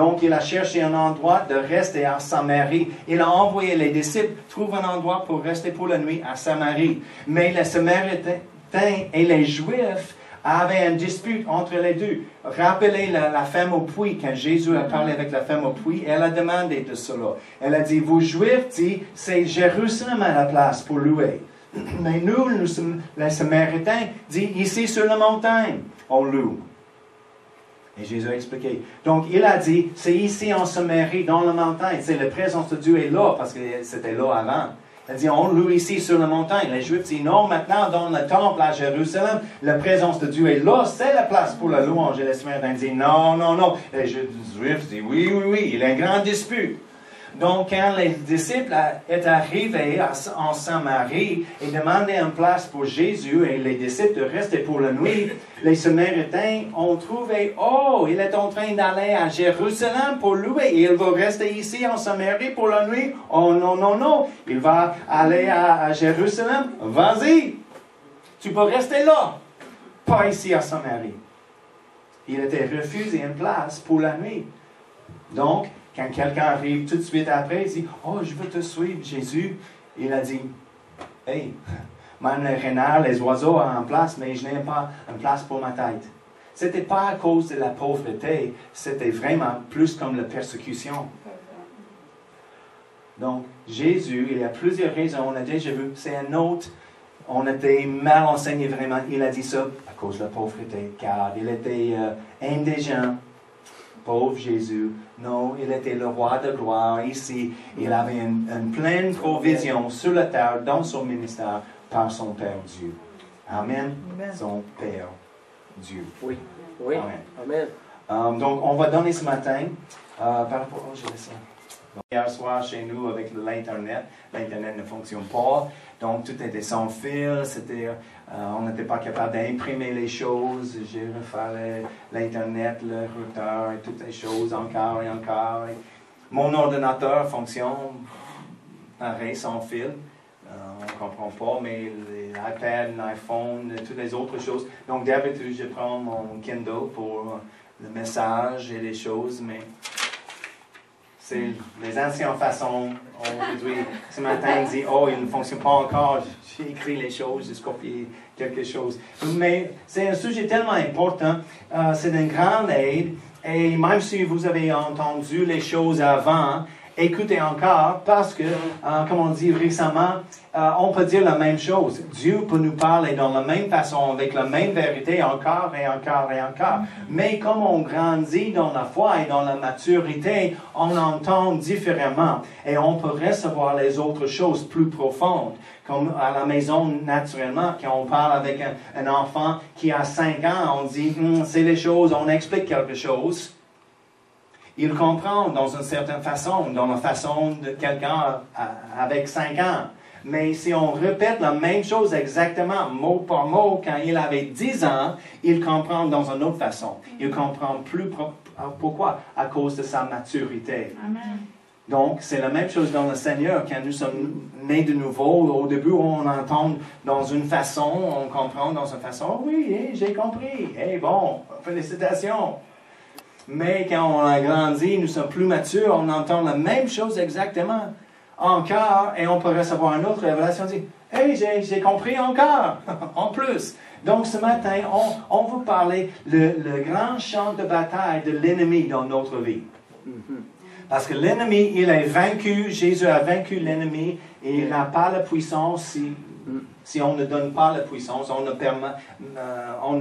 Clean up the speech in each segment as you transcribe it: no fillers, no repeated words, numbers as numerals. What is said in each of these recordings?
Donc, il a cherché un endroit de rester à Samarie. Il a envoyé les disciples trouver un endroit pour rester pour la nuit à Samarie. Mais les Samaritains et les Juifs avaient une dispute entre les deux. Rappelez la femme au puits, quand Jésus a parlé avec la femme au puits, elle a demandé de cela. Elle a dit, vous Juifs, c'est Jérusalem à la place pour louer. Mais nous les Samaritains, dit, ici sur la montagne, on loue. Et Jésus a expliqué. Donc, il a dit, c'est ici en Samarie, dans la montagne. C'est la présence de Dieu est là, parce que c'était là avant. Il a dit, on loue ici sur la montagne. Les Juifs disent, non, maintenant, dans le temple à Jérusalem, la présence de Dieu est là, c'est la place pour la louange. Et les Samaritains disent, non, non, non. Les Juifs disent, oui, oui, oui, il y a une grande dispute. Donc, quand les disciples sont arrivés en Samarie et demandaient une place pour Jésus et les disciples de rester pour la nuit, les Samaritains ont trouvé, oh, il est en train d'aller à Jérusalem pour louer. Il va rester ici en Samarie pour la nuit. Oh non, non, non, il va aller à Jérusalem. Vas-y, tu peux rester là, pas ici à Samarie. Il était refusé une place pour la nuit. Donc, quand quelqu'un arrive tout de suite après, il dit, oh, je veux te suivre, Jésus. Il a dit, hey, même les renards, les oiseaux ont une place, mais je n'ai pas une place pour ma tête. Ce n'était pas à cause de la pauvreté, c'était vraiment plus comme la persécution. Donc, Jésus, il y a plusieurs raisons, on a déjà vu, c'est un autre, on était mal enseigné vraiment. Il a dit ça à cause de la pauvreté, car il était indigent. Pauvre Jésus. Non, il était le roi de gloire ici. Il avait une pleine provision sur la terre, dans son ministère, par son Père Dieu. Amen. Amen. Son Père Dieu. Oui. Oui. Amen. Amen. Donc, on va donner ce matin, par rapport... Oh, je laisse ça. Donc, hier soir, chez nous, avec l'Internet ne fonctionne pas. Donc, tout était sans fil. On n'était pas capable d'imprimer les choses. J'ai refait l'Internet, le routeur et toutes les choses encore et encore. Et mon ordinateur fonctionne pareil, sans fil. On ne comprend pas, mais l'iPad, l'iPhone, toutes les autres choses. Donc, d'habitude, je prends mon Kindle pour le message et les choses, mais... C'est les anciennes façons. Aujourd'hui, ce matin, on dit, oh, il ne fonctionne pas encore. J'ai écrit les choses, j'ai copié quelque chose. Mais c'est un sujet tellement important. C'est une grande aide. Et même si vous avez entendu les choses avant, écoutez encore parce que, comme on dit récemment, on peut dire la même chose. Dieu peut nous parler dans la même façon, avec la même vérité, encore et encore et encore. Mais comme on grandit dans la foi et dans la maturité, on entend différemment. Et on peut recevoir les autres choses plus profondes. Comme à la maison, naturellement, quand on parle avec un enfant qui a 5 ans, on dit, c'est les choses, on explique quelque chose. Il comprend dans une certaine façon, dans la façon de quelqu'un avec 5 ans. Mais si on répète la même chose exactement, mot par mot, quand il avait 10 ans, il comprend dans une autre façon. Il comprend plus. Pourquoi? À cause de sa maturité. Amen. Donc, c'est la même chose dans le Seigneur. Quand nous sommes nés de nouveau, au début, on entend dans une façon, on comprend dans une façon. Oui, j'ai compris. Bon, félicitations. Mais quand on a grandi, nous sommes plus matures, on entend la même chose exactement encore, et on peut recevoir une autre révélation, dit, hey, j'ai compris encore, en plus. Donc ce matin, on va parler le grand champ de bataille de l'ennemi dans notre vie. Parce que l'ennemi, il est vaincu, Jésus a vaincu l'ennemi, et il n'a pas la puissance si on ne donne pas la puissance, on ne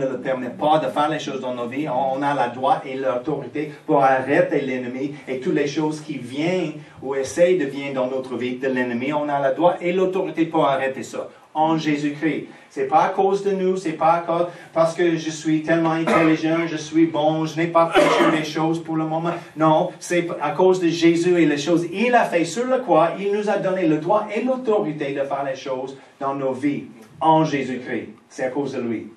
le permet pas de faire les choses dans nos vies. On a la droit et l'autorité pour arrêter l'ennemi et toutes les choses qui viennent ou essayent de venir dans notre vie de l'ennemi. On a la droit et l'autorité pour arrêter ça en Jésus-Christ. C'est pas à cause de nous, c'est pas parce que je suis tellement intelligent, je suis bon, je n'ai pas péché les choses pour le moment. Non, c'est à cause de Jésus et les choses qu'il a fait sur la croix. Il nous a donné le droit et l'autorité de faire les choses dans nos vies en Jésus-Christ. C'est à cause de lui.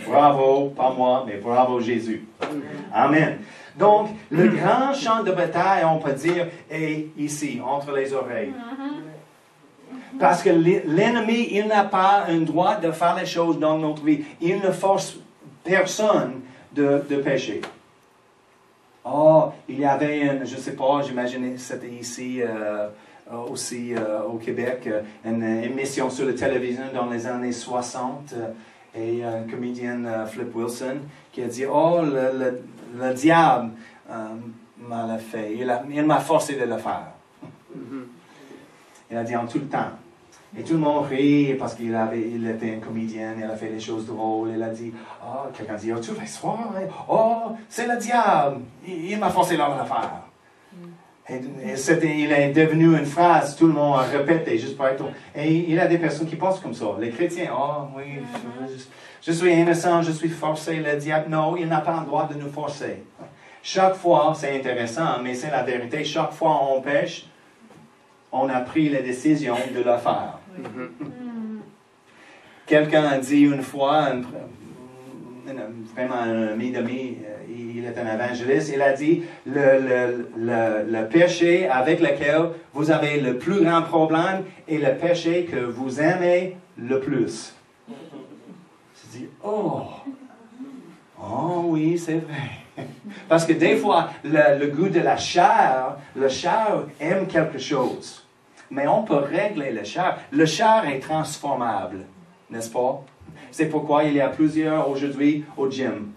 Bravo, pas moi, mais bravo Jésus. Amen. Donc, le grand champ de bataille, on peut dire, est ici, entre les oreilles. Parce que l'ennemi, il n'a pas un droit de faire les choses dans notre vie. Il ne force personne de pécher. oh, il y avait une, je ne sais pas, j'imagine que c'était ici aussi au Québec, une émission sur la télévision dans les années 60, et un comédien, Flip Wilson, qui a dit, oh, le diable m'a le fait, il m'a forcé de le faire. Il a dit en tout le temps. Et tout le monde rit parce qu'il était un comédien, il a fait des choses drôles. Il a dit, oh, quelqu'un dit, oh, tu fais soir, oh, c'est le diable, il m'a forcé de le faire. Et il est devenu une phrase, tout le monde a répété, juste pour être. Et il y a des personnes qui pensent comme ça. Les chrétiens, oh oui, je suis innocent, je suis forcé, le diable, non, il n'a pas le droit de nous forcer. Chaque fois, c'est intéressant, mais c'est la vérité, chaque fois on pêche, on a pris la décision de le faire. Quelqu'un a dit une fois, vraiment un ami d'ami, il est un évangéliste, il a dit, le péché avec lequel vous avez le plus grand problème est le péché que vous aimez le plus. Je dis, oh oui, c'est vrai. Parce que des fois, le goût de la chair, le chair aime quelque chose. Mais on peut régler le chair. Le chair est transformable, n'est-ce pas? C'est pourquoi il y a plusieurs aujourd'hui au gym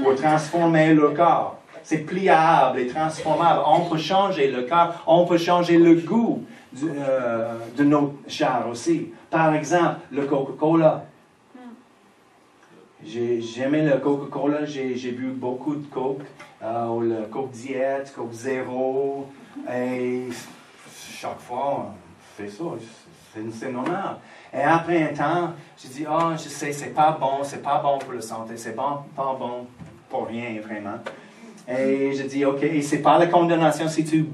pour transformer le corps. C'est pliable et transformable. On peut changer le corps, on peut changer le goût de nos chairs aussi. Par exemple, le Coca-Cola. J'aimais le Coca-Cola, j'ai bu beaucoup de Coke, le Coke Diète, Coke Zéro, et chaque fois, on fait ça, c'est normal. Et après un temps, j'ai dit, oh, je sais, c'est pas bon pour la santé, c'est pas bon pour rien, vraiment. Et je dis, ok, et c'est pas la condamnation si tu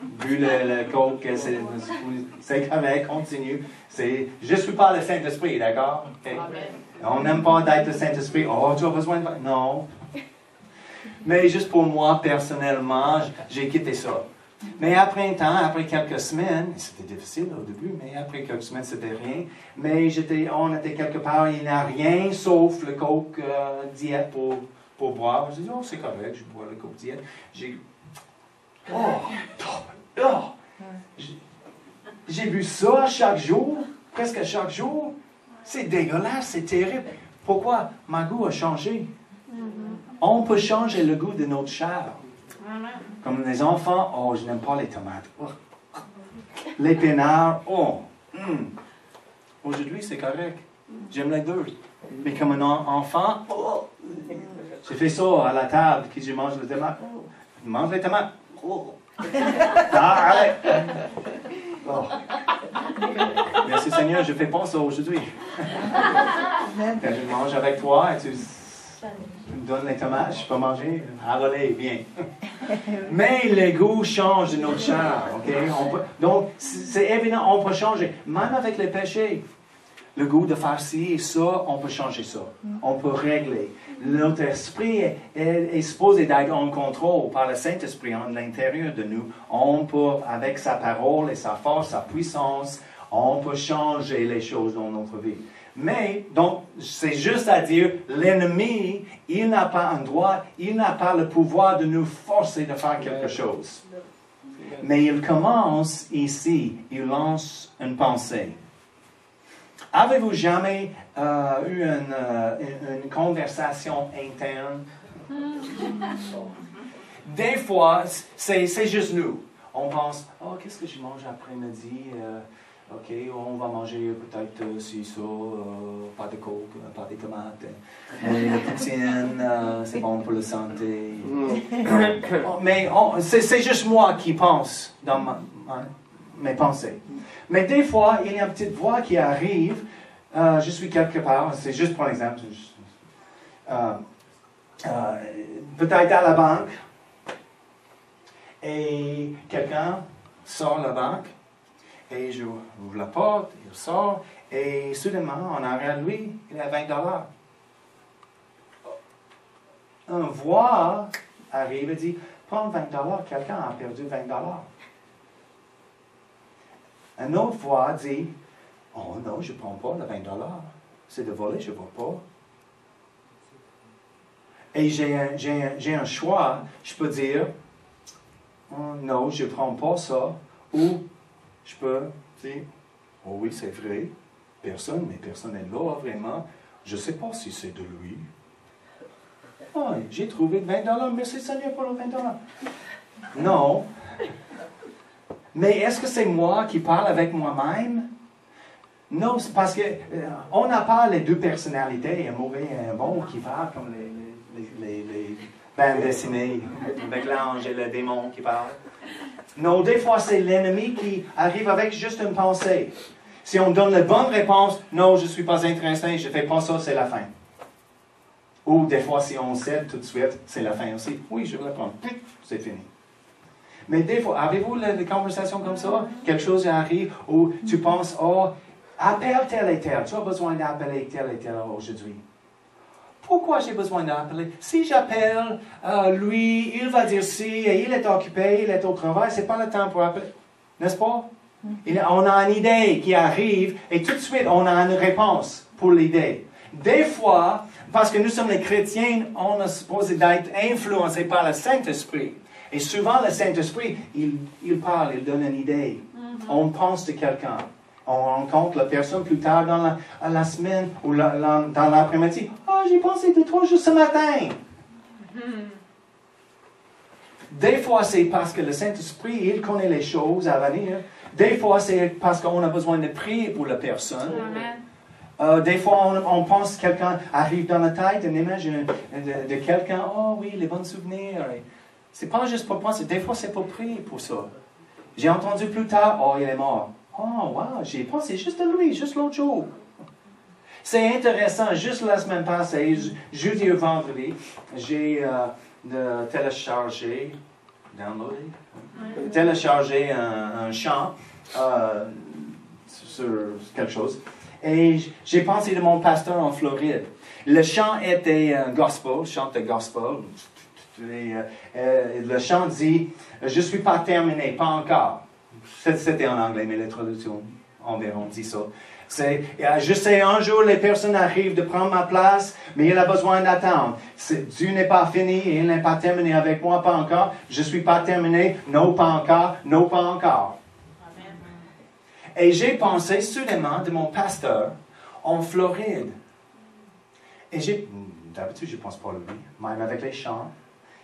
bu le Coke, c'est correct, continue. Je ne suis pas le Saint-Esprit, d'accord? Okay? On n'aime pas d'être le Saint-Esprit. Oh, tu as besoin de... Non. Mais juste pour moi, personnellement, j'ai quitté ça. Mais après un temps, après quelques semaines, c'était difficile au début, mais après quelques semaines, c'était rien. Mais on était quelque part, il n'y a rien sauf le Coke diète pour boire. Je dis, oh, c'est correct, je bois le Coke diète. J'ai bu ça chaque jour, presque chaque jour. C'est dégueulasse, c'est terrible. Pourquoi? Ma goût a changé. On peut changer le goût de notre chair. Comme les enfants, oh, je n'aime pas les tomates. Oh. L'épinard, oh. Aujourd'hui, c'est correct. J'aime les deux. Mais comme un enfant, oh. J'ai fait ça à la table, que je mange les tomates. Oh. Je mange les tomates. Oh. Allez. Oh. Merci Seigneur, je fais pas ça aujourd'hui. Quand je mange avec toi et tu me donnes les tomates, je peux manger. Allez, bien. Mais les goûts changent de notre chair. Okay? Donc, c'est évident, on peut changer. Même avec les péchés. Le goût de faire ci et ça, on peut changer ça. On peut régler. Notre esprit est supposé d'être en contrôle par le Saint-Esprit à l'intérieur de nous. On peut, avec sa parole et sa force, sa puissance, on peut changer les choses dans notre vie. Mais, donc, c'est juste à dire, l'ennemi, il n'a pas un droit, il n'a pas le pouvoir de nous forcer de faire quelque chose. Mais il commence ici, il lance une pensée. Avez-vous jamais eu une conversation interne? Des fois, c'est juste nous. On pense, oh, qu'est-ce que je mange après-midi? OK, on va manger peut-être ci, ça, pas de coke, pas de tomates. La poutine, c'est bon pour la santé. Mais c'est juste moi qui pense dans mes pensées. Mais des fois, il y a une petite voix qui arrive. Je suis quelque part, c'est juste pour l'exemple. Peut-être à la banque. Et quelqu'un sort de la banque. Et je ouvre la porte, il sort. Et soudainement, en arrière de lui, il a $20. Une voix arrive et dit, prends $20, quelqu'un a perdu $20. Une autre voix dit, oh non, je ne prends pas le $20. C'est de voler, je ne vois pas. et j'ai un choix, je peux dire, oh, non, je ne prends pas ça, ou je peux dire, oh oui, c'est vrai, mais personne n'est là, vraiment, je ne sais pas si c'est de lui. Oh, j'ai trouvé 20 $, merci Seigneur pour le 20 $. Non. Mais est-ce que c'est moi qui parle avec moi-même? Non, c'est parce que on n'a pas les deux personnalités, un mauvais et un bon, qui parlent comme les bandes dessinées, avec l'ange et le démon qui parlent. Non, des fois, c'est l'ennemi qui arrive avec juste une pensée. Si on donne la bonne réponse, non, je ne suis pas intéressé, je ne fais pas ça, c'est la fin. Ou des fois, si on cède tout de suite, c'est la fin aussi. Oui, je vais le prendre. C'est fini. Mais des fois, avez-vous des conversations comme ça? Quelque chose arrive où tu penses, oh, appelle tel et tel. Tu as besoin d'appeler tel et tel aujourd'hui. Pourquoi j'ai besoin d'appeler? Si j'appelle lui, il va dire si, et il est occupé, il est au travail, ce n'est pas le temps pour appeler. N'est-ce pas? On a une idée qui arrive, et tout de suite, on a une réponse pour l'idée. Des fois, parce que nous sommes les chrétiens, on est supposé d'être influencés par le Saint-Esprit. Et souvent, le Saint-Esprit, il parle, il donne une idée. On pense de quelqu'un. On rencontre la personne plus tard dans la semaine ou dans l'après-midi. Ah, j'ai pensé de toi juste ce matin. Des fois, c'est parce que le Saint-Esprit, il connaît les choses à venir. Des fois, c'est parce qu'on a besoin de prier pour la personne. Des fois, on pense que quelqu'un arrive dans la tête, une image de quelqu'un. Oh oui, les bons souvenirs. C'est pas juste pour penser. Des fois, c'est pour prier pour ça. J'ai entendu plus tard, oh, il est mort. Oh, wow, j'ai pensé juste à lui, juste l'autre jour. C'est intéressant, juste la semaine passée, jeudi ou vendredi, j'ai téléchargé un chant sur quelque chose. Et j'ai pensé de mon pasteur en Floride. Le chant était un gospel, chant de gospel. Le chant dit « Je ne suis pas terminé, pas encore ». C'était en anglais, mais la traduction environ dit ça. Je sais, un jour, les personnes arrivent de prendre ma place, mais il a besoin d'attendre. Dieu n'est pas fini, et il n'est pas terminé avec moi, pas encore. Je ne suis pas terminé, non, pas encore, non, pas encore. Amen. Et j'ai pensé soudainement de mon pasteur en Floride. Et d'habitude, je ne pense pas à lui, même avec les chants.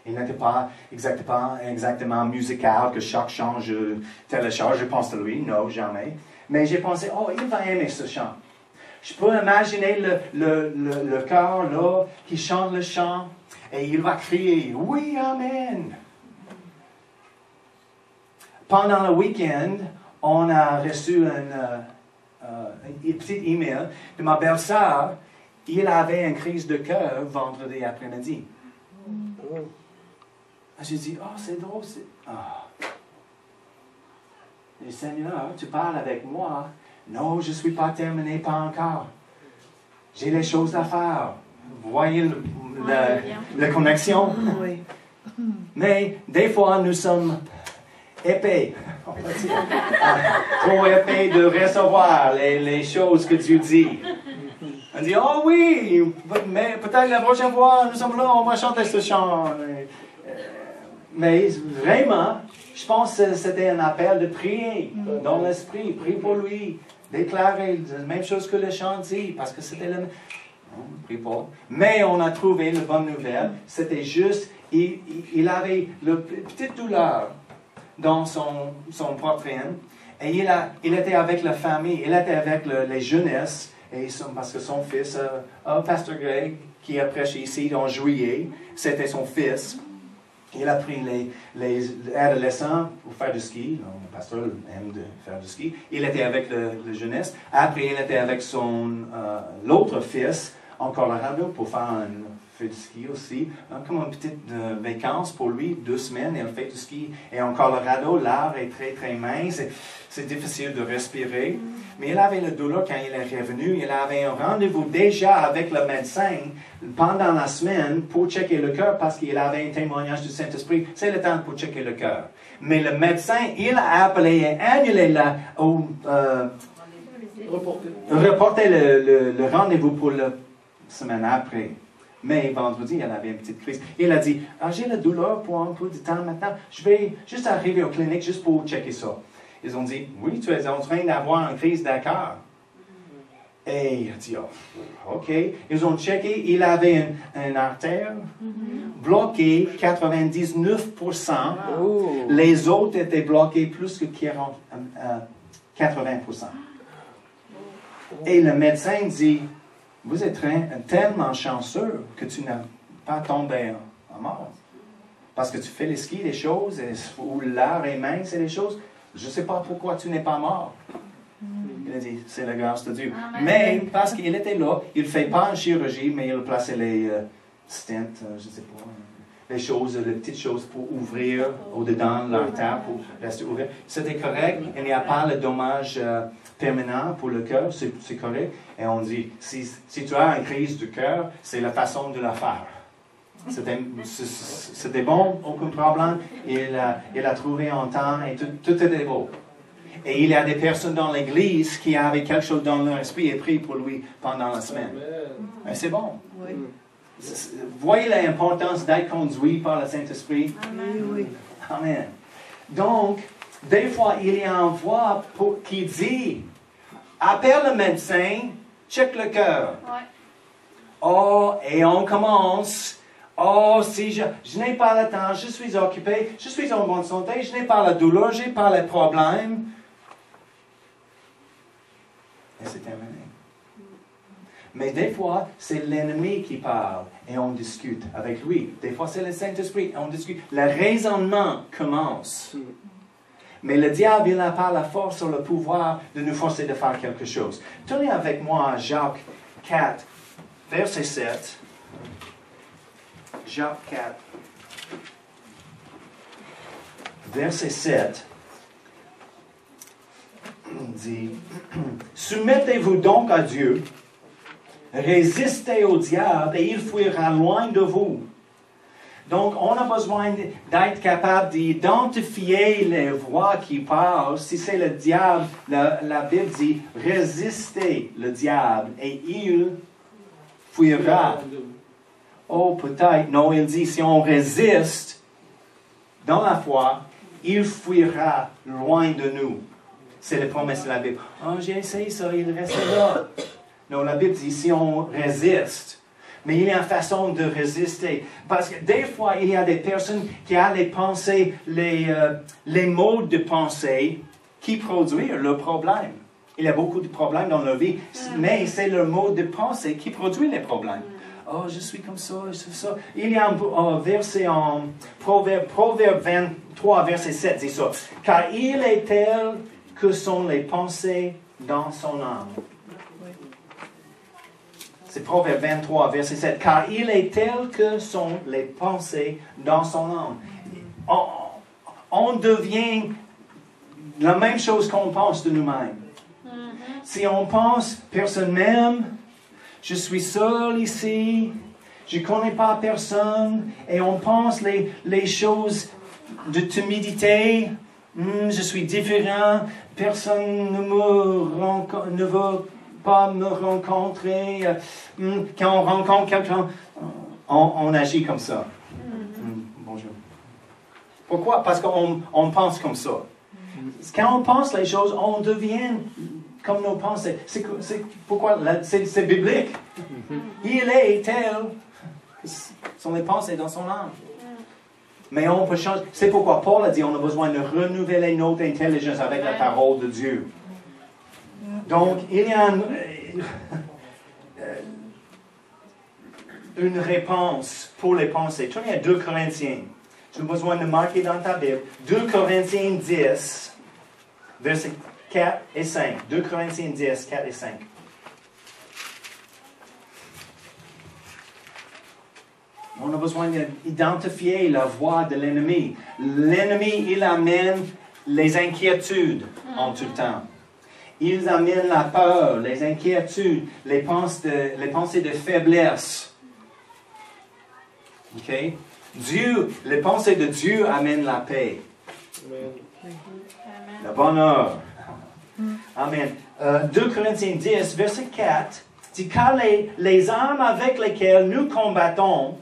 Il n'était pas exactement musical, que chaque chant je télécharge, je pense à lui, non, jamais. Mais j'ai pensé, oh, il va aimer ce chant. Je peux imaginer le chœur là, qui chante le chant, et il va crier, oui, amen. Pendant le week-end, on a reçu un petit email de ma belle-sœur. Il avait une crise de cœur vendredi après-midi. J'ai dit, oh, c'est drôle. Et Seigneur, tu parles avec moi. Non, je ne suis pas terminé, pas encore. J'ai les choses à faire. Vous voyez la connexion? Oui. Mais des fois, nous sommes épais. On va dire. Trop épais de recevoir les choses que Dieu dit. On dit, oh oui, mais peut-être la prochaine fois, nous sommes là, on va chanter ce chant. Mais vraiment, je pense que c'était un appel de prier dans l'esprit, prier pour lui, déclarer la même chose que le chant dit, parce que c'était le... Non, prie pas. Mais on a trouvé la bonne nouvelle, c'était juste, il avait une petite douleur dans son poitrine, et il était avec la famille, il était avec les jeunesses, parce que son fils, Pasteur Greg, qui a prêché ici en juillet, c'était son fils. Il a pris les adolescents pour faire du ski. Le pasteur aime faire du ski. Il était avec la jeunesse. Après, il était avec l'autre fils en Colorado pour faire un fait du ski aussi. Comme une petite vacance pour lui, 2 semaines, il fait du ski. Et en Colorado, l'air est très, très mince. C'est difficile de respirer. Mais il avait la douleur quand il est revenu. Il avait un rendez-vous déjà avec le médecin pendant la semaine pour checker le cœur parce qu'il avait un témoignage du Saint-Esprit. C'est le temps pour checker le cœur. Mais le médecin, il a appelé et annulé reporté le rendez-vous pour la semaine après. Mais vendredi, elle avait une petite crise. Et elle a dit, j'ai la douleur pour un peu de temps maintenant. Je vais juste arriver aux cliniques juste pour checker ça. Ils ont dit, oui, tu es en train d'avoir une crise de cœur. Et il a dit, oh, OK. Ils ont checké, il avait une artère bloquée 99%. Les autres étaient bloqués plus que 80%. Et le médecin dit, vous êtes tellement chanceux que tu n'as pas tombé en mort. Parce que tu fais les skis, des choses, ou l'art et main, c'est des choses. Je ne sais pas pourquoi tu n'es pas mort. Il a dit, c'est la grâce de Dieu. Mais parce qu'il était là, il ne fait pas une chirurgie, mais il plaçait les stents, je ne sais pas, les choses, les petites choses pour ouvrir au-dedans de l'artère, pour rester ouvert. C'était correct, il n'y a pas le dommage permanent pour le cœur, c'est correct. Et on dit, si tu as une crise du cœur, c'est la façon de la faire. C'était bon, aucun problème. Il a trouvé un temps et tout était beau. Et il y a des personnes dans l'Église qui avaient quelque chose dans leur esprit et pris pour lui pendant la semaine. Et c'est bon. Oui. Voyez l'importance d'être conduit par le Saint-Esprit. Amen. Oui. Amen. Donc, des fois, il y a une voix qui dit, appelle le médecin, check le cœur. Ouais. Oh, et on commence. Oh, si je n'ai pas le temps, je suis occupé, je suis en bonne santé, je n'ai pas la douleur, je n'ai pas les problèmes. Et c'est terminé. Mais des fois, c'est l'ennemi qui parle et on discute avec lui. Des fois, c'est le Saint-Esprit et on discute. Le raisonnement commence. Mais le diable, il n'a pas la force ou le pouvoir de nous forcer de faire quelque chose. Tournez avec moi à Jacques 4, verset 7. Jacques 4, verset 7, dit, « Soumettez-vous donc à Dieu, résistez au diable et il fuira loin de vous. » Donc, on a besoin d'être capable d'identifier les voix qui parlent. Si c'est le diable, la Bible dit, « Résistez le diable et il fuira. » Oh, peut-être. Non, il dit, si on résiste dans la foi, il fuira loin de nous. C'est la promesse de la Bible. Oh, j'ai essayé ça, il reste là. Non, la Bible dit, si on résiste. Mais il y a une façon de résister. Parce que des fois, il y a des personnes qui ont les pensées, les modes de pensée qui produisent le problème. Il y a beaucoup de problèmes dans leur vie, mais c'est le mode de pensée qui produit les problèmes. Oh, je suis comme ça, c'est ça. Il y a un verset en Proverbe 23, verset 7, dit ça. « Car il est tel que sont les pensées dans son âme. » C'est Proverbe 23, verset 7. « Car il est tel que sont les pensées dans son âme. » On devient la même chose qu'on pense de nous-mêmes. Si on pense, personne m'aime, je suis seul ici, je ne connais pas personne, et on pense les choses de timidité, je suis différent, personne ne veut pas me rencontrer. Quand on rencontre quelqu'un, on agit comme ça. Bonjour. Pourquoi? Parce qu'on pense comme ça. Quand on pense les choses, on devient comme nos pensées. C'est pourquoi c'est biblique. Il est tel que sont les pensées dans son âme. Mais on peut changer. C'est pourquoi Paul a dit on a besoin de renouveler notre intelligence avec la parole de Dieu. Donc, il y a une réponse pour les pensées. Tournez à 2 Corinthiens. J'ai besoin de marquer dans ta Bible. 2 Corinthiens 10, versets 4 et 5. 2 Corinthiens 10, 4 et 5. On a besoin d'identifier la voix de l'ennemi. L'ennemi, il amène les inquiétudes en tout temps. Il amène la peur, les inquiétudes, les pensées de faiblesse. OK? Dieu, les pensées de Dieu amènent la paix. Amen. Le bonheur. Amen. 2 Corinthiens 10, verset 4. dit, car les armes avec lesquelles nous combattons,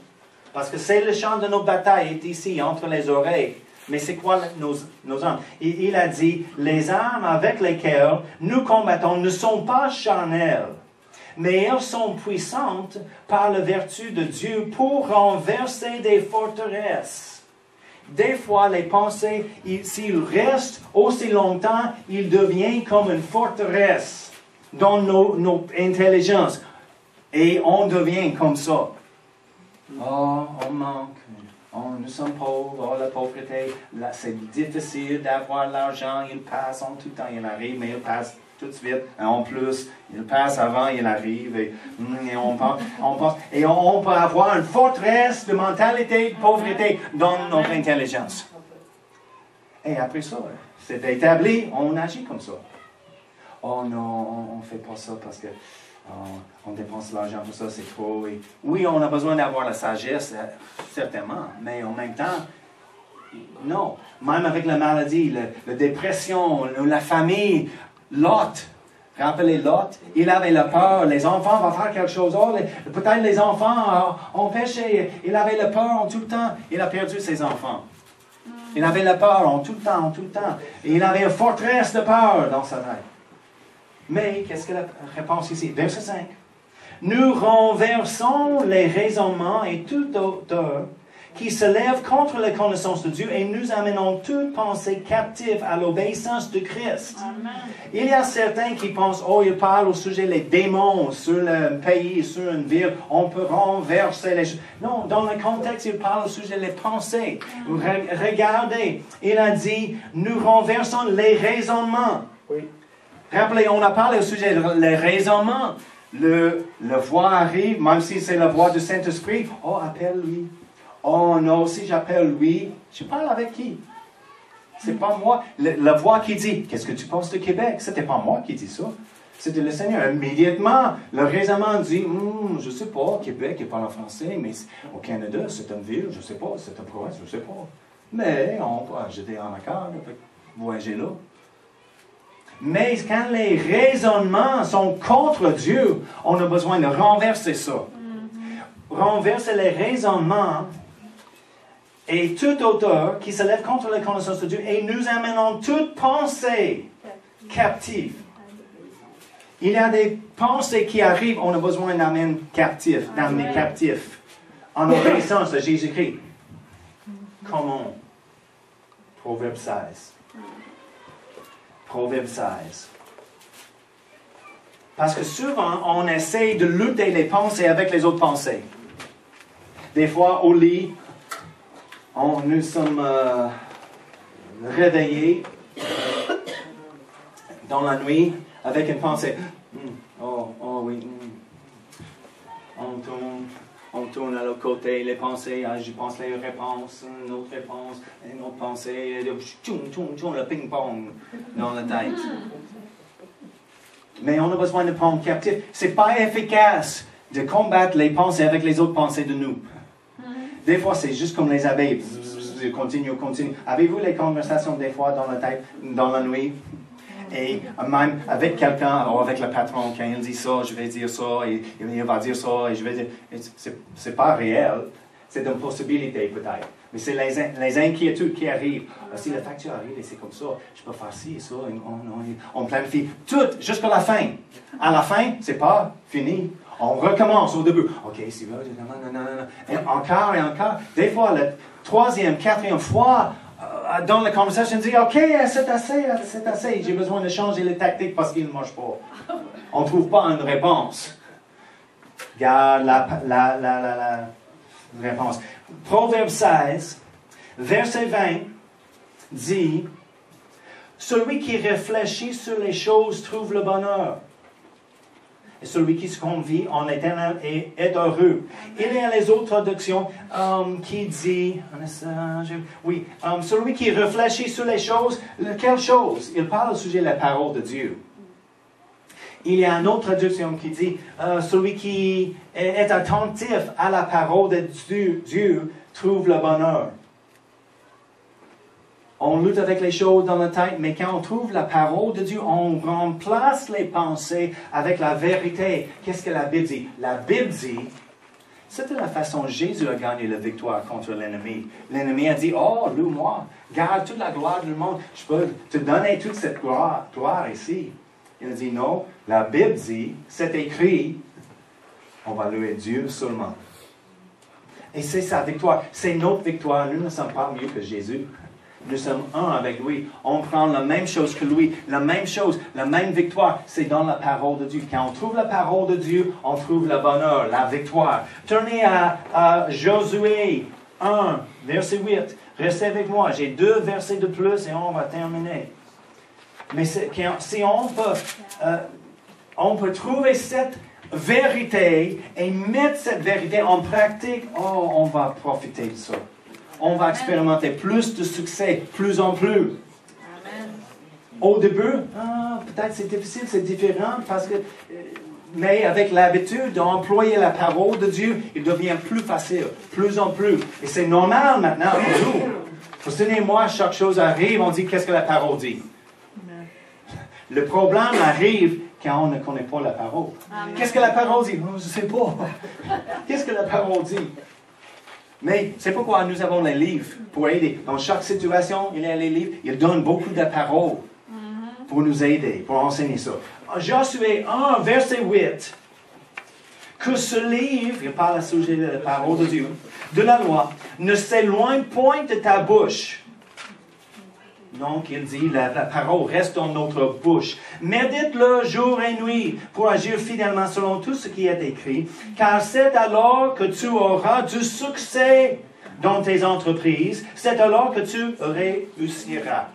parce que c'est le champ de nos batailles, est ici, entre les oreilles. Mais c'est quoi nos armes? Il a dit, les armes avec lesquelles nous combattons ne sont pas charnelles, mais elles sont puissantes par la vertu de Dieu pour renverser des forteresses. Des fois, les pensées, s'ils restent aussi longtemps, ils deviennent comme une forteresse dans nos intelligences. Et on devient comme ça. Oh, on manque. Oh, nous sommes pauvres. Oh, la pauvreté. Là, c'est difficile d'avoir l'argent. Il passe en tout temps. Il arrive, mais il passe tout de suite. Et en plus, il passe avant, il arrive. Et on pense. Et on peut avoir une forteresse de mentalité de pauvreté dans notre intelligence. Et après ça, c'est établi, on agit comme ça. Oh non, on ne fait pas ça parce que on dépense l'argent pour ça, c'est trop. Et oui, on a besoin d'avoir la sagesse, certainement, mais en même temps, non. Même avec la maladie, la dépression, la famille, Lot, rappelez Lot, il avait la peur, les enfants vont faire quelque chose. Oh, peut-être les enfants ont péché, il avait la peur en tout le temps, il a perdu ses enfants. Il avait la peur en tout le temps. Et il avait une forteresse de peur dans sa tête. Mais, qu'est-ce que la réponse ici? Verset 5. Nous renversons les raisonnements et toute hauteur qui se lève contre la connaissance de Dieu et nous amenons toute pensée captive à l'obéissance de Christ. Amen. Il y a certains qui pensent, oh, il parle au sujet des démons sur le pays, sur une ville, on peut renverser les choses. Non, dans le contexte, il parle au sujet des pensées. Regardez, il a dit, nous renversons les raisonnements. Oui. Rappelez, on a parlé au sujet des raisonnements. La voix arrive, même si c'est la voix du Saint-Esprit. Oh, appelle-lui. Oh non, si j'appelle lui, je parle avec qui? C'est pas moi. La voix qui dit, qu'est-ce que tu penses de Québec? C'était pas moi qui dis ça. C'était le Seigneur. Immédiatement, le raisonnement dit, je sais pas, Québec, il parle en français, mais au Canada, c'est une ville, je sais pas, c'est une province, je sais pas. Mais j'étais en accord, voyager là. Mais quand les raisonnements sont contre Dieu, on a besoin de renverser ça. Renverser les raisonnements et toute hauteur qui se lève contre la connaissance de Dieu et nous amenons toute pensée captive. Il y a des pensées qui arrivent, on a besoin d'amener captif, en obéissance à Jésus-Christ. Comment? Proverbe 16. Proverbe 16. Parce que souvent, on essaie de lutter les pensées avec les autres pensées. Des fois, au lit, nous sommes réveillés dans la nuit avec une pensée. Oh oui. On tourne à l'autre côté, les pensées, je pense les réponses, une autre réponse, une autre pensée, le ping-pong dans la tête. Mais on a besoin de prendre captif. Ce n'est pas efficace de combattre les pensées avec les autres pensées de nous. Des fois, c'est juste comme les abeilles. Continue. Avez-vous les conversations des fois dans la tête, dans la nuit? Et même avec quelqu'un, ou avec le patron, quand il dit ça, je vais dire ça, et il va dire ça, et je vais dire... C'est pas réel. C'est une possibilité peut-être. Mais c'est les inquiétudes qui arrivent. Si la facture arrive et c'est comme ça, je peux faire ci et ça. On planifie tout jusqu'à la fin. À la fin, c'est pas fini. On recommence au début. OK, c'est vrai. Non. Et encore. Des fois, la troisième, quatrième fois, dans la conversation, on dit, OK, c'est assez. J'ai besoin de changer les tactiques parce qu'il ne marche pas. On ne trouve pas une réponse. Regarde la réponse. Proverbe 16, verset 20, dit, celui qui réfléchit sur les choses trouve le bonheur. Et celui qui se convie en éternel est heureux. Il y a les autres traductions qui dit, celui qui réfléchit sur les choses, quelle chose? Il parle au sujet de la parole de Dieu. Il y a une autre traduction qui dit, celui qui est attentif à la parole de Dieu trouve le bonheur. On lutte avec les choses dans la tête, mais quand on trouve la parole de Dieu, on remplace les pensées avec la vérité. Qu'est-ce que la Bible dit? La Bible dit, c'était la façon dont Jésus a gagné la victoire contre l'ennemi. L'ennemi a dit, oh, loue-moi, garde toute la gloire du monde. Je peux te donner toute cette gloire ici. Il a dit, non, la Bible dit, c'est écrit, on va louer Dieu seulement. Et c'est sa victoire. C'est notre victoire. Nous ne sommes pas mieux que Jésus. Nous sommes un avec lui. On prend la même chose que lui. La même chose, la même victoire. C'est dans la parole de Dieu. Quand on trouve la parole de Dieu, on trouve le bonheur, la victoire. Tournez à Josué 1, verset 8. Restez avec moi. J'ai 2 versets de plus et on va terminer. Mais si on peut trouver cette vérité et mettre cette vérité en pratique, on va profiter de ça. On va expérimenter plus de succès, plus en plus. Amen. Au début, peut-être c'est difficile, c'est différent, mais avec l'habitude d'employer la parole de Dieu, il devient plus facile, plus en plus. Et c'est normal maintenant pour nous. Vous savez, moi, chaque chose arrive, on dit qu'est-ce que la parole dit. Amen. Le problème arrive quand on ne connaît pas la parole. Amen. Qu'est-ce que la parole dit? Je ne sais pas. Qu'est-ce que la parole dit? Mais c'est pourquoi nous avons les livres pour aider. Dans chaque situation, il y a les livres. Ils donnent beaucoup de paroles pour nous aider, pour enseigner ça. Josué 1, verset 8. Que ce livre, il parle à ce sujet de la parole de Dieu, de la loi, ne s'éloigne point de ta bouche. Donc, il dit, la parole reste dans notre bouche. Médite-le jour et nuit pour agir fidèlement selon tout ce qui est écrit, car c'est alors que tu auras du succès dans tes entreprises, c'est alors que tu réussiras.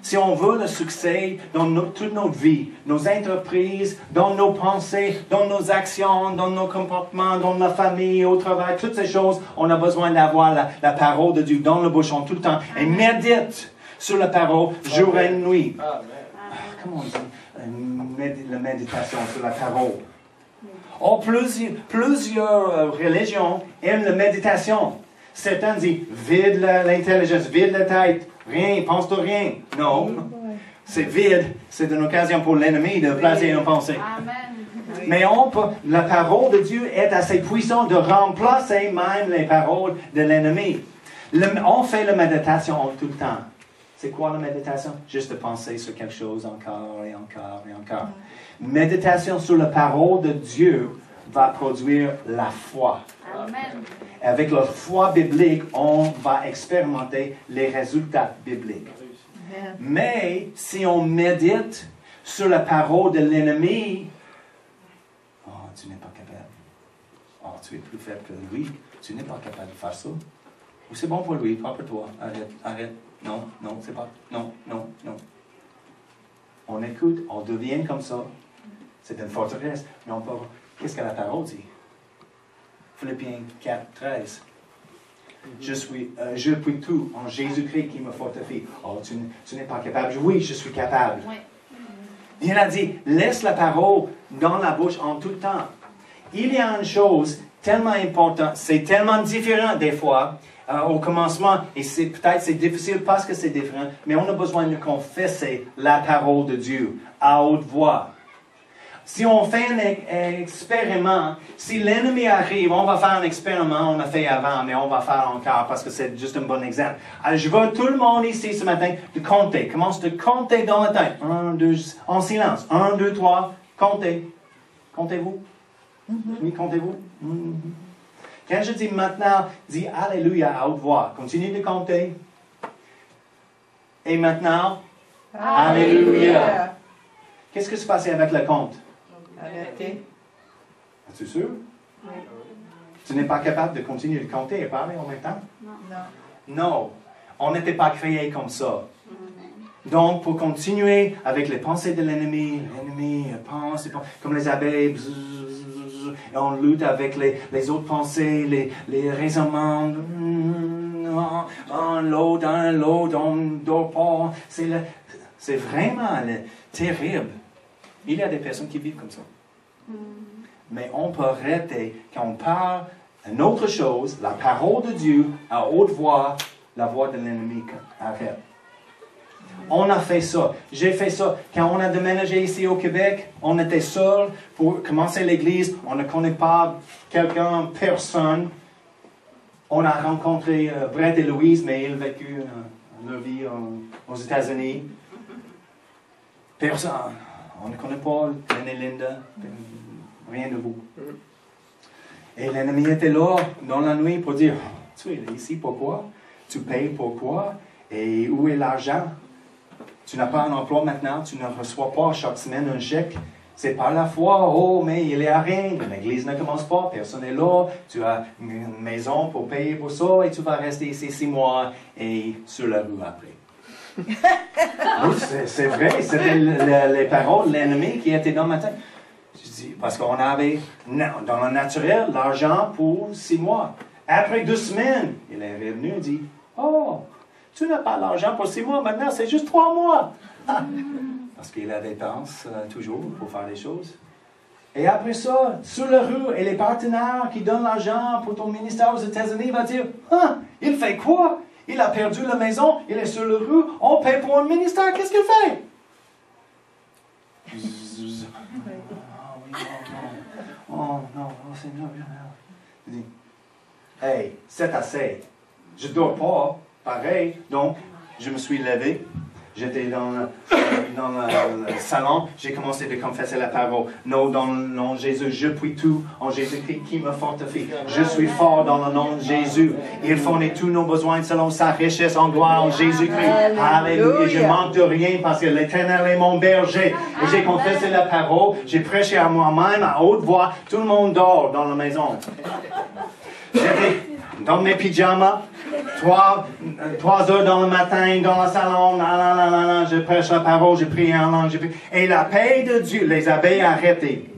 Si on veut le succès dans toute notre vie, nos entreprises, dans nos pensées, dans nos actions, dans nos comportements, dans la famille, au travail, toutes ces choses, on a besoin d'avoir la parole de Dieu dans le bouchon tout le temps. Et médite sur la parole, jour et nuit. Comment on dit? La méditation sur la parole. Oh, plusieurs religions aiment la méditation. Certains disent, vide l'intelligence, vide la tête, rien, pense de rien. Non, c'est vide, c'est une occasion pour l'ennemi de placer une pensée. Mais la parole de Dieu est assez puissante de remplacer même les paroles de l'ennemi. On fait la méditation tout le temps. C'est quoi la méditation? Juste de penser sur quelque chose encore et encore et encore. Méditation sur la parole de Dieu va produire la foi. Amen. Avec la foi biblique, on va expérimenter les résultats bibliques. Amen. Mais si on médite sur la parole de l'ennemi, tu n'es pas capable. Tu es plus faible que lui. Tu n'es pas capable de faire ça. Ou c'est bon pour lui, pas pour toi. Arrête. Non, c'est pas. Non. On écoute, on devient comme ça. C'est une forteresse. Mais on peut. Qu'est-ce que la parole dit? Philippiens 4, 13. Je puis tout en Jésus-Christ qui me fortifie. Tu n'es pas capable. Oui, je suis capable. Oui. Il a dit, laisse la parole dans la bouche en tout temps. Il y a une chose tellement importante, c'est tellement différent des fois. Au commencement, et peut-être c'est difficile parce que c'est différent, mais on a besoin de confesser la parole de Dieu à haute voix. Si on fait un expériment, si l'ennemi arrive, on va faire un expériment, on a fait avant, mais on va faire encore parce que c'est juste un bon exemple. Alors, je veux tout le monde ici ce matin de compter. Commence de compter dans la tête. 1, 2, en silence. 1, 2, 3, comptez. Comptez-vous? Oui, comptez-vous? Quand je dis maintenant, dis Alléluia à haute voix. Continue de compter. Et maintenant, Alléluia. Qu'est-ce qui se passait avec le compte? Arrêtez. Es-tu sûr? Oui. Tu n'es pas capable de continuer de compter et parler en même temps? Non. On n'était pas créé comme ça. Donc, pour continuer avec les pensées de l'ennemi pense, comme les abeilles, et on lutte avec les autres pensées, les raisonnements, l'autre, on ne dort pas. C'est vraiment terrible. Il y a des personnes qui vivent comme ça. Mais on peut arrêter quand on parle d'une autre chose, la parole de Dieu, à haute voix, la voix de l'ennemi arrête. On a fait ça. J'ai fait ça. Quand on a déménagé ici au Québec, on était seuls pour commencer l'église. On ne connaît pas quelqu'un, personne. On a rencontré Brett et Louise, mais ils ont vécu leur vie aux États-Unis. Personne. On ne connaît pas Glenn et Linda. Rien de vous. Et l'ennemi était là dans la nuit pour dire, tu es ici, pourquoi? Tu payes pourquoi? Et où est l'argent? Tu n'as pas un emploi maintenant, tu ne reçois pas chaque semaine un chèque. C'est par la foi, oh, mais il n'y a rien. L'église ne commence pas, personne n'est là. Tu as une maison pour payer pour ça et tu vas rester ici 6 mois et sur la rue après. Oui, c'est vrai, c'était les paroles de l'ennemi qui étaient dans ma tête. Je dis, parce qu'on avait, dans le naturel, l'argent pour 6 mois. Après 2 semaines, il est revenu et dit, oh, tu n'as pas l'argent pour 6 mois, maintenant c'est juste 3 mois. Parce qu'il a des dépenses toujours pour faire des choses. Et après ça, sur la rue, et les partenaires qui donnent l'argent pour ton ministère aux États-Unis vont dire, ah, il fait quoi? Il a perdu la maison, il est sur la rue, on paie pour un ministère, qu'est-ce qu'il fait? Oh non, oh Seigneur. Je dis, hey, c'est assez. Je ne dors pas, pareil. Donc, je me suis levé. J'étais dans le salon. J'ai commencé à confesser la parole. Non, dans le nom de Jésus, je puis tout en Jésus-Christ qui me fortifie. Je suis fort dans le nom de Jésus. Il fournit tous nos besoins selon sa richesse en gloire en Jésus-Christ. Alléluia. Je manque de rien parce que l'Éternel est mon berger. Et j'ai confessé la parole. J'ai prêché à moi-même à haute voix. Tout le monde dort dans la maison. J'étais dans mes pyjamas. 3 heures dans le matin, dans le salon, je prêche la parole, je prie en langue, et la paix de Dieu, les abeilles arrêtées,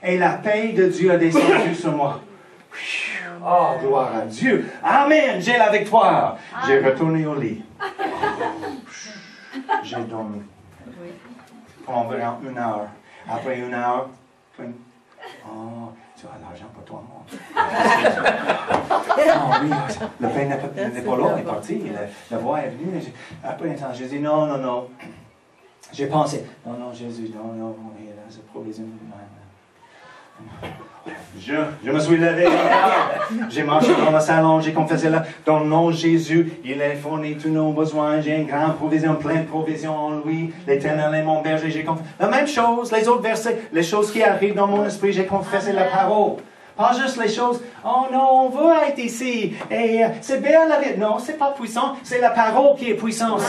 et la paix de Dieu a descendu sur moi. Oh, gloire à Dieu. Amen, j'ai la victoire. J'ai retourné au lit. J'ai dormi. Pour environ 1 heure. Après 1 heure, oh, tu as l'argent pour toi, moi. Oh oui, le pain n'est pas là, il est parti. La voix est venue. Après un temps, j'ai dit non. J'ai pensé, non, Jésus, non, il a sa provision. Je me suis levé, j'ai marché dans le salon, j'ai confessé là, dans le nom de Jésus, il a fourni tous nos besoins, j'ai une grande provision, pleine de provisions en lui, l'Éternel est mon berger, j'ai confessé. La même chose, les autres versets, les choses qui arrivent dans mon esprit, j'ai confessé la parole. Pas juste les choses, oh non, on veut être ici, et c'est bien la vie. Non, c'est pas puissant, c'est la parole qui est puissante.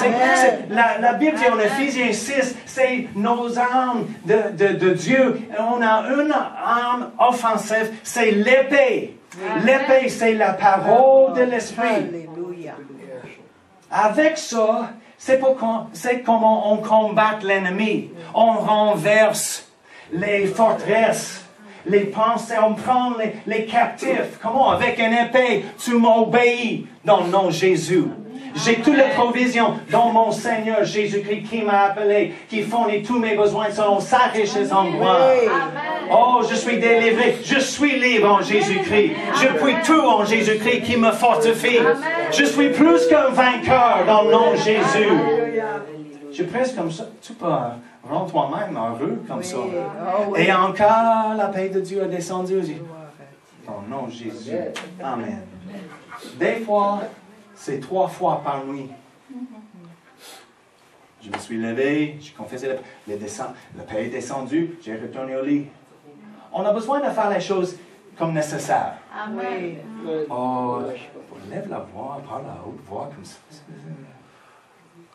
La Bible dit en Ephésiens 6, c'est nos âmes de Dieu. On a une âme offensive, c'est l'épée. L'épée, c'est la parole de l'Esprit. Avec ça, c'est comment on combat l'ennemi. On renverse les forteresses. Les pensées, on prend les captifs. Comment? Avec une épée, tu m'obéis dans le nom de Jésus. J'ai toutes les provisions dans mon Seigneur Jésus-Christ qui m'a appelé, qui fournit tous mes besoins selon sa richesse en gloire. Oh, je suis délivré, je suis libre en Jésus-Christ. Je puis tout en Jésus-Christ qui me fortifie. Je suis plus qu'un vainqueur dans le nom de Jésus. Je presse comme ça. Tu peux rendre toi-même heureux comme ça. Et encore, la paix de Dieu a descendu. Dans le nom de Jésus. Amen. Des fois, c'est 3 fois par nuit. Je me suis levé, j'ai confessé la paix est descendue, j'ai retourné au lit. On a besoin de faire les choses comme nécessaire. Amen. Oh, lève la voix, parle à haute voix comme ça.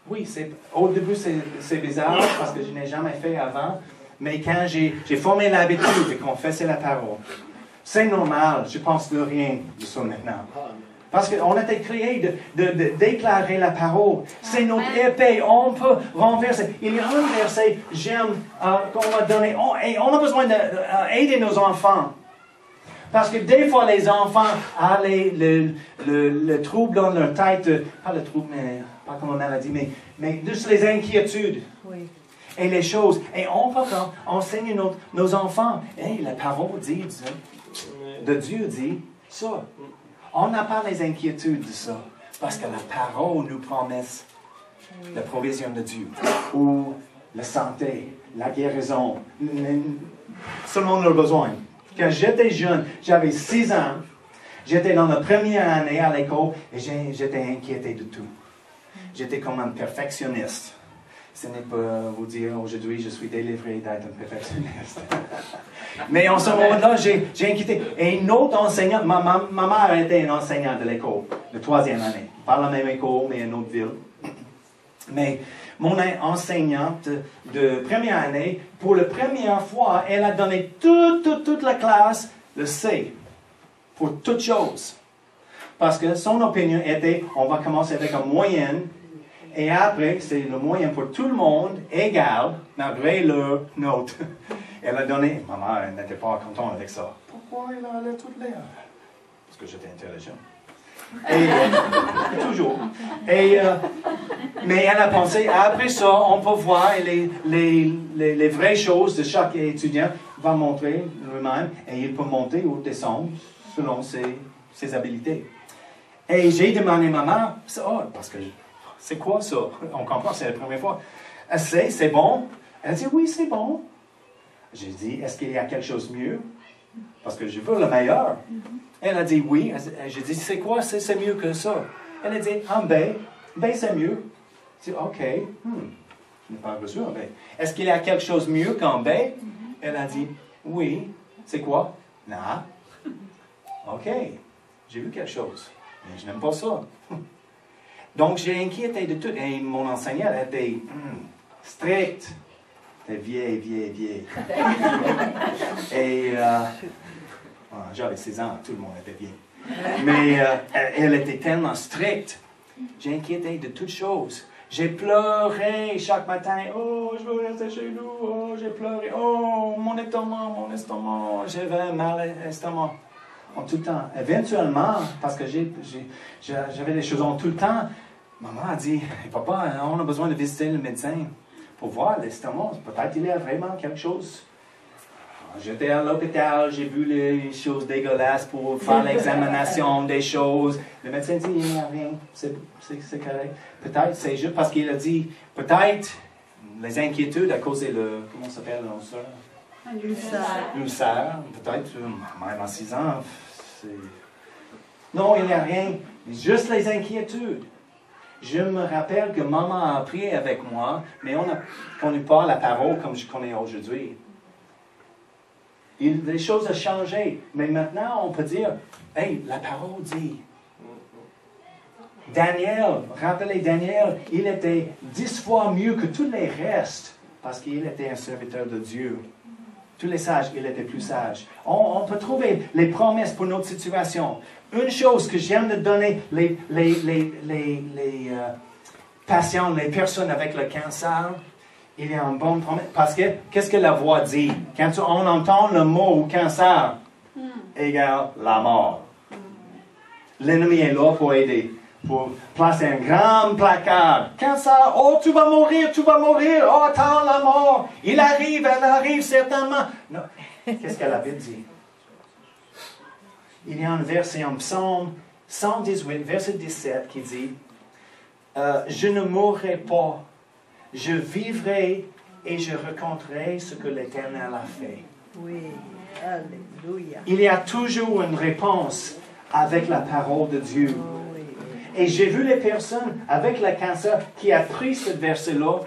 Oui, au début, c'est bizarre parce que je n'ai jamais fait avant. Mais quand j'ai formé l'habitude de confesser la parole, c'est normal, je pense de rien de ça maintenant. Parce qu'on a été créé de déclarer la parole. C'est notre épée, on peut renverser. Il y a un verset, j'aime, qu'on m'a donné, et on a besoin d'aider nos enfants. Parce que des fois, les enfants ont le trouble dans leur tête, pas le trouble, mais pas comme on a dit, mais juste les inquiétudes. Oui. Et les choses. Et on peut enseigner nos enfants. Et la parole dit, de Dieu dit ça. On n'a pas les inquiétudes de ça. C'est parce que la parole nous promet la provision de Dieu, ou la santé, la guérison, selon leurs besoins. Quand j'étais jeune, j'avais 6 ans, j'étais dans la première année à l'école et j'étais inquiété de tout. J'étais comme un perfectionniste. Ce n'est pas vous dire aujourd'hui je suis délivré d'être un perfectionniste. Mais en ce moment-là, j'ai inquiété. Et une autre enseignante, ma mère était une enseignante de l'école, de 3e année. Pas la même école, mais une autre ville. Mais mon enseignante de première année, pour la première fois, elle a donné toute la classe le C pour toutes choses. Parce que son opinion était, on va commencer avec une moyenne, et après, c'est le moyen pour tout le monde, égal, malgré leur note. Elle a donné, ma mère n'était pas contente avec ça. Pourquoi elle allait toutes les heures? Parce que j'étais intelligent. Et, toujours. Et, mais elle a pensé, après ça, on peut voir les vraies choses de chaque étudiant, va montrer lui-même, et il peut monter ou descendre selon ses habiletés. Et j'ai demandé à ma mère, parce que c'est quoi ça? On comprend, c'est la première fois. C'est bon? Elle dit, oui, c'est bon. J'ai dit, est-ce qu'il y a quelque chose de mieux? Parce que je veux le meilleur. Elle a dit oui. J'ai dit, c'est quoi? C'est mieux que ça. Elle a dit, en B. B, c'est mieux. J'ai dit, OK. Je n'ai pas reçu en B. Est-ce qu'il y a quelque chose de mieux qu'en B? Elle a dit, oui. C'est quoi? Non. OK. J'ai vu quelque chose. Mais je n'aime pas ça. Donc, j'ai inquiété de tout. Et mon enseignant était strict. Elle était vieille. Et j'avais 16 ans, tout le monde était vieille. Mais elle était tellement stricte. J'ai inquiété de toutes choses. J'ai pleuré chaque matin. Oh, je veux rester chez nous. Oh, j'ai pleuré. Oh, mon estomac. J'avais mal à l'estomac. En tout le temps. Éventuellement, parce que j'avais des choses en tout le temps, maman a dit, papa, on a besoin de visiter le médecin pour voir l'estomac. Peut-être il y a vraiment quelque chose. J'étais à l'hôpital, j'ai vu les choses dégueulasses pour faire l'examination des choses. Le médecin dit, il n'y a rien, c'est correct. Peut-être, c'est juste parce qu'il a dit, peut-être, les inquiétudes à cause de comment ça s'appelle l'ulcère? L'ulcère, peut-être, même à 6 ans. Non, il n'y a rien, juste les inquiétudes. Je me rappelle que maman a prié avec moi, mais on n'a connu pas la parole comme je connais aujourd'hui. Les choses ont changé, mais maintenant on peut dire, hey, la parole dit. Daniel, rappelez Daniel, il était 10 fois mieux que tous les restes, parce qu'il était un serviteur de Dieu. Tous les sages, il était plus sage. On peut trouver les promesses pour notre situation. Une chose que j'aime de donner les patients, les personnes avec le cancer, il y a une bonne promesse. Parce que, qu'est-ce que la voix dit? Quand on entend le mot cancer, égale la mort. L'ennemi est là pour aider, pour placer un grand placard. Cancer, oh, tu vas mourir, oh, attends la mort. Elle arrive certainement. Non. Qu'est-ce que la Bible dit? Il y a un verset en Psaume 118, verset 17, qui dit, je ne mourrai pas. Je vivrai et je raconterai ce que l'Éternel a fait. Oui, alléluia. Il y a toujours une réponse avec la parole de Dieu. Et j'ai vu les personnes avec le cancer qui ont pris ce verset-là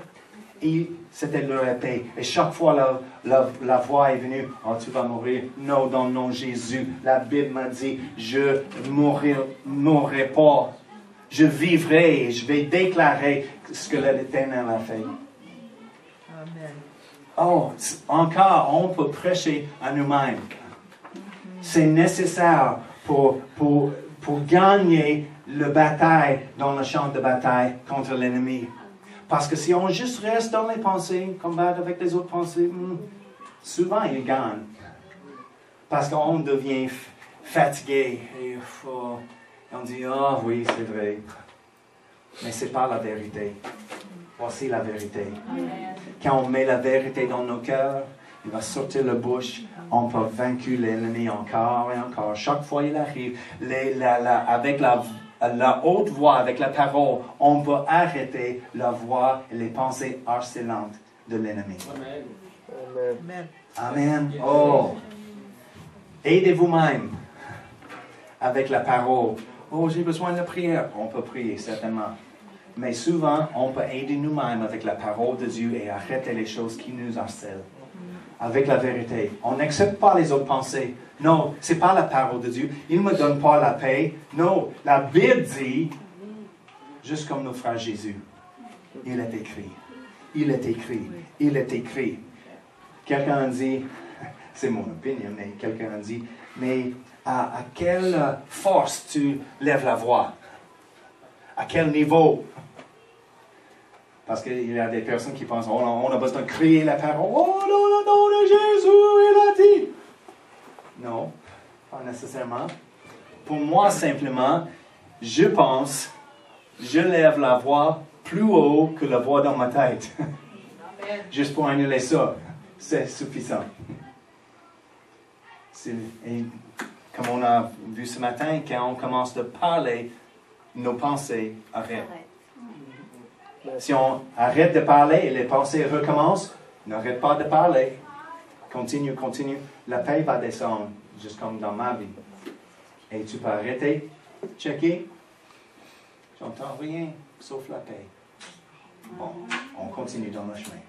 et c'était leur épée. Et chaque fois, la voix est venue, oh, tu vas mourir. Non, dans le nom de Jésus. La Bible m'a dit, je ne mourrai pas. Je vivrai et je vais déclarer ce que l'Éternel a fait. Amen. Oh, encore, on peut prêcher à nous-mêmes. C'est nécessaire pour gagner la bataille dans le champ de bataille contre l'ennemi. Parce que si on juste reste dans les pensées, combattre avec les autres pensées, souvent il gagne. Parce qu'on devient fatigué et on dit, ah oui, c'est vrai. Mais ce n'est pas la vérité. Voici la vérité. Quand on met la vérité dans nos cœurs, il va sortir la bouche. On peut vaincre l'ennemi encore et encore. Chaque fois il arrive, avec la haute voix avec la parole, on peut arrêter la voix et les pensées harcelantes de l'ennemi. Amen. Amen. Amen. Oh. Aidez vous-même avec la parole. Oh, j'ai besoin de prière. On peut prier, certainement. Mais souvent, on peut aider nous-mêmes avec la parole de Dieu et arrêter les choses qui nous harcèlent. Avec la vérité. On n'accepte pas les autres pensées. Non, ce n'est pas la parole de Dieu. Il ne me donne pas la paix. Non, la Bible dit, juste comme notre frère Jésus, il est écrit. Il est écrit. Il est écrit. Quelqu'un dit, c'est mon opinion, mais quelqu'un dit, mais à quelle force tu lèves la voix? À quel niveau? Parce qu'il y a des personnes qui pensent, oh, on a besoin de crier la parole. Oh, non, le nom de Jésus, il a dit. Non, pas nécessairement. Pour moi, simplement, je pense, je lève la voix plus haut que la voix dans ma tête. Juste pour annuler ça. C'est suffisant. Et comme on a vu ce matin, quand on commence de parler, nos pensées arrêtent. Si on arrête de parler et les pensées recommencent, n'arrête pas de parler. Continue, continue. La paix va descendre, juste comme dans ma vie. Et tu peux arrêter, checker. J'entends rien, sauf la paix. Bon, on continue dans le chemin.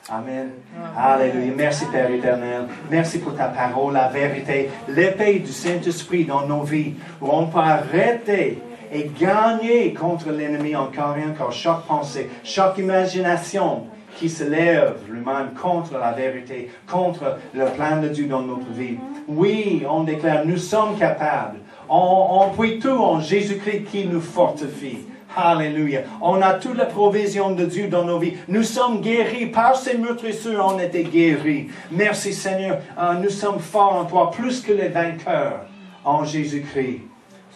Amen. Alléluia. Merci Père éternel. Merci pour ta parole, la vérité, l'épée du Saint-Esprit dans nos vies, où on peut arrêter et gagner contre l'ennemi encore et encore. Chaque pensée, chaque imagination qui se lève lui-même contre la vérité, contre le plan de Dieu dans notre vie. Oui, on déclare, nous sommes capables. On prie tout en Jésus-Christ qui nous fortifie. Alléluia. On a toute la provision de Dieu dans nos vies. Nous sommes guéris. Par ces meurtrissures, on était guéris. Merci Seigneur. Nous sommes forts en toi, plus que les vainqueurs en Jésus-Christ.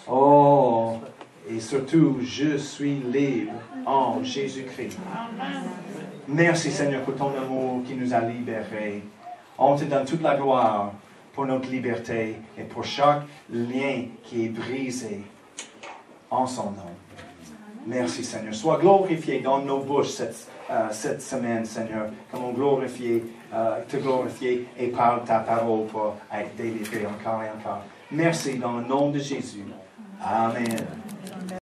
Oh, et surtout, je suis libre en Jésus-Christ. Merci Seigneur pour ton amour qui nous a libérés. On te donne toute la gloire pour notre liberté et pour chaque lien qui est brisé en son nom. Merci Seigneur. Sois glorifié dans nos bouches cette semaine, Seigneur. Comme on te glorifier et par ta parole pour être délivré encore et encore. Merci dans le nom de Jésus. Amen.